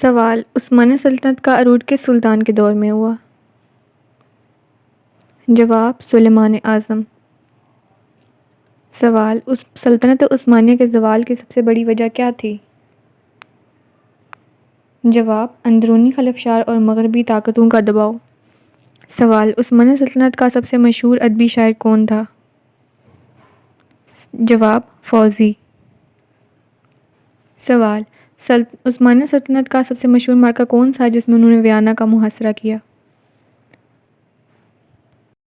سوال: عثمانی سلطنت کا عروج کس سلطان کے دور میں ہوا؟ جواب: سلیمان اعظم۔ سوال: سلطنت عثمانیہ کے زوال کی سب سے بڑی وجہ کیا تھی؟ جواب: اندرونی خلفشار اور مغربی طاقتوں کا دباؤ۔ سوال: عثمانی سلطنت کا سب سے مشہور ادبی شاعر کون تھا؟ جواب: فوزی۔ سوال: عثمانی سلطنت کا سب سے مشہور معرکہ کون سا ہے جس میں انہوں نے ویانا کا محاصرہ کیا؟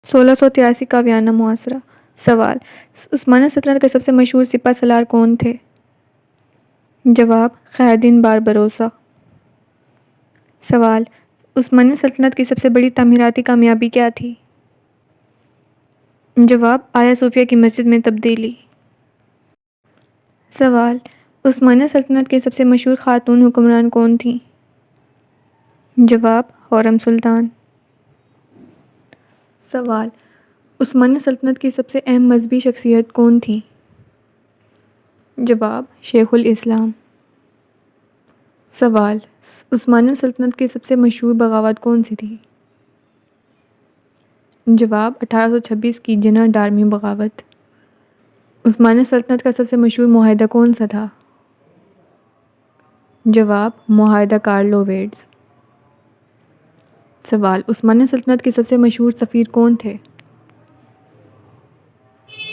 1683 کا ویانا محاصرہ۔ سوال: عثمانی سلطنت کے سب سے مشہور سپہ سالار کون تھے؟ جواب: خیرالدین باربروسا۔ سوال: عثمانی سلطنت کی سب سے بڑی تعمیراتی کامیابی کیا تھی؟ جواب: آیا صوفیہ کی مسجد میں تبدیلی۔ سوال: عثمانی سلطنت کی سب سے مشہور خاتون حکمران کون تھیں؟ جواب: خرم سلطان۔ سوال: عثمانی سلطنت کی سب سے اہم مذہبی شخصیت کون تھیں؟ جواب: شیخ الاسلام۔ سوال: عثمانی سلطنت کی سب سے مشہور بغاوت کون سی تھی؟ جواب: 1826 کی جناح ڈارمی بغاوت۔ عثمانی سلطنت کا سب سے مشہور معاہدہ کون سا تھا؟ جواب: معاہدہ کارلو-ویٹز۔ سوال: عثمانی سلطنت کے سب سے مشہور سفیر کون تھے؟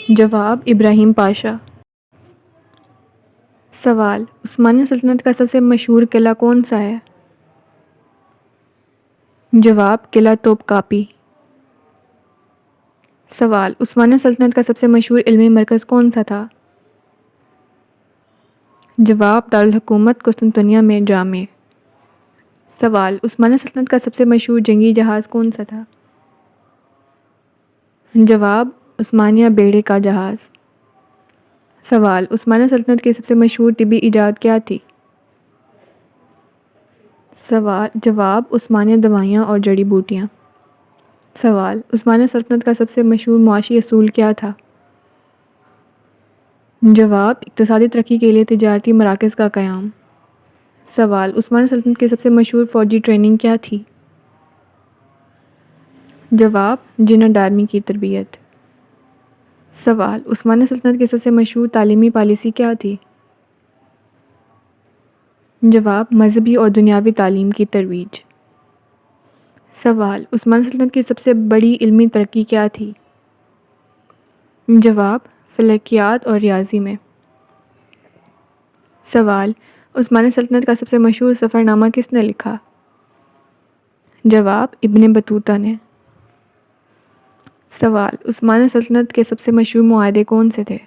جواب: ابراہیم پاشا۔ سوال: عثمانی سلطنت کا سب سے مشہور قلعہ کون سا ہے؟ جواب: قلعہ توپکاپی۔ سوال: عثمانی سلطنت کا سب سے مشہور علمی مرکز کون سا تھا؟ جواب: دارالحکومت قسطنطنیہ میں جامع۔ سوال: عثمانی سلطنت کا سب سے مشہور جنگی جہاز کون سا تھا؟ جواب: عثمانیہ بیڑے کا جہاز۔ سوال: عثمانی سلطنت کی سب سے مشہور طبی ایجاد کیا تھی؟ جواب: عثمانیہ دوائیاں اور جڑی بوٹیاں۔ سوال: عثمانی سلطنت کا سب سے مشہور معاشی اصول کیا تھا؟ جواب: اقتصادی ترقی کے لیے تجارتی مراکز کا قیام۔ سوال: عثمانی سلطنت کی سب سے مشہور فوجی ٹریننگ کیا تھی؟ جواب: جناح ڈارمی کی تربیت۔ سوال: عثمانی سلطنت کی سب سے مشہور تعلیمی پالیسی کیا تھی؟ جواب: مذہبی اور دنیاوی تعلیم کی ترویج۔ سوال: عثمانی سلطنت کی سب سے بڑی علمی ترقی کیا تھی؟ جواب: فلکیات اور ریاضی میں۔ سوال: عثمانی سلطنت کا سب سے مشہور سفر نامہ کس نے لکھا؟ جواب: ابن بطوطہ نے۔ سوال: عثمانی سلطنت کے سب سے مشہور معاہدے کون سے تھے؟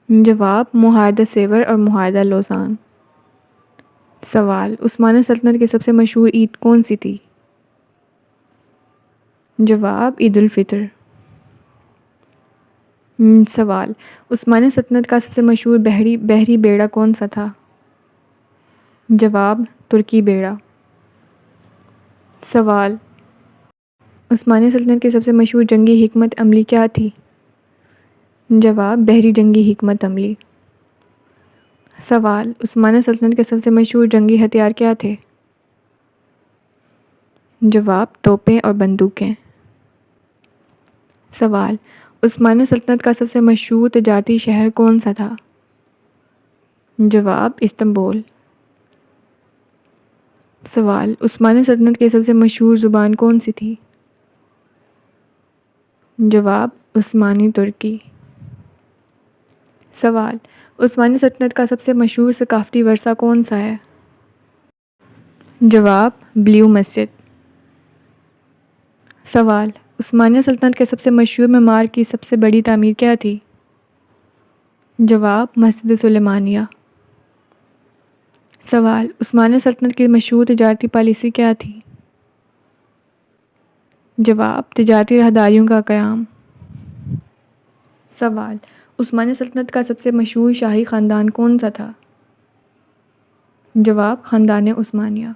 جواب: معاہدہ سیور اور معاہدہ لوزان۔ سوال: عثمانی سلطنت کی سب سے مشہور عید کون سی تھی؟ جواب: عید الفطر۔ سوال: عثمانی سلطنت کا سب سے مشہور بحری بیڑا کون سا تھا؟ جواب: ترکی بیڑا۔ سوال: عثمانی سلطنت کی سب سے مشہور جنگی حکمت عملی کیا تھی؟ جواب: بحری جنگی حکمت عملی۔ سوال: عثمانی سلطنت کے سب سے مشہور جنگی ہتھیار کیا تھے؟ جواب: توپیں اور بندوقیں۔ سوال: عثمانی سلطنت کا سب سے مشہور تجارتی شہر کون سا تھا؟ جواب: استنبول۔ سوال: عثمانی سلطنت کی سب سے مشہور زبان کون سی تھی؟ جواب: عثمانی ترکی۔ سوال: عثمانی سلطنت کا سب سے مشہور ثقافتی ورثہ کون سا ہے؟ جواب: بلیو مسجد۔ سوال: عثمانی سلطنت کے سب سے مشہور معمار کی سب سے بڑی تعمیر کیا تھی؟ جواب: مسجد سلیمانیہ۔ سوال: عثمانی سلطنت کی مشہور تجارتی پالیسی کیا تھی؟ جواب: تجارتی راہداریوں کا قیام۔ سوال: عثمانی سلطنت کا سب سے مشہور شاہی خاندان کون سا تھا؟ جواب: خاندان عثمانیہ۔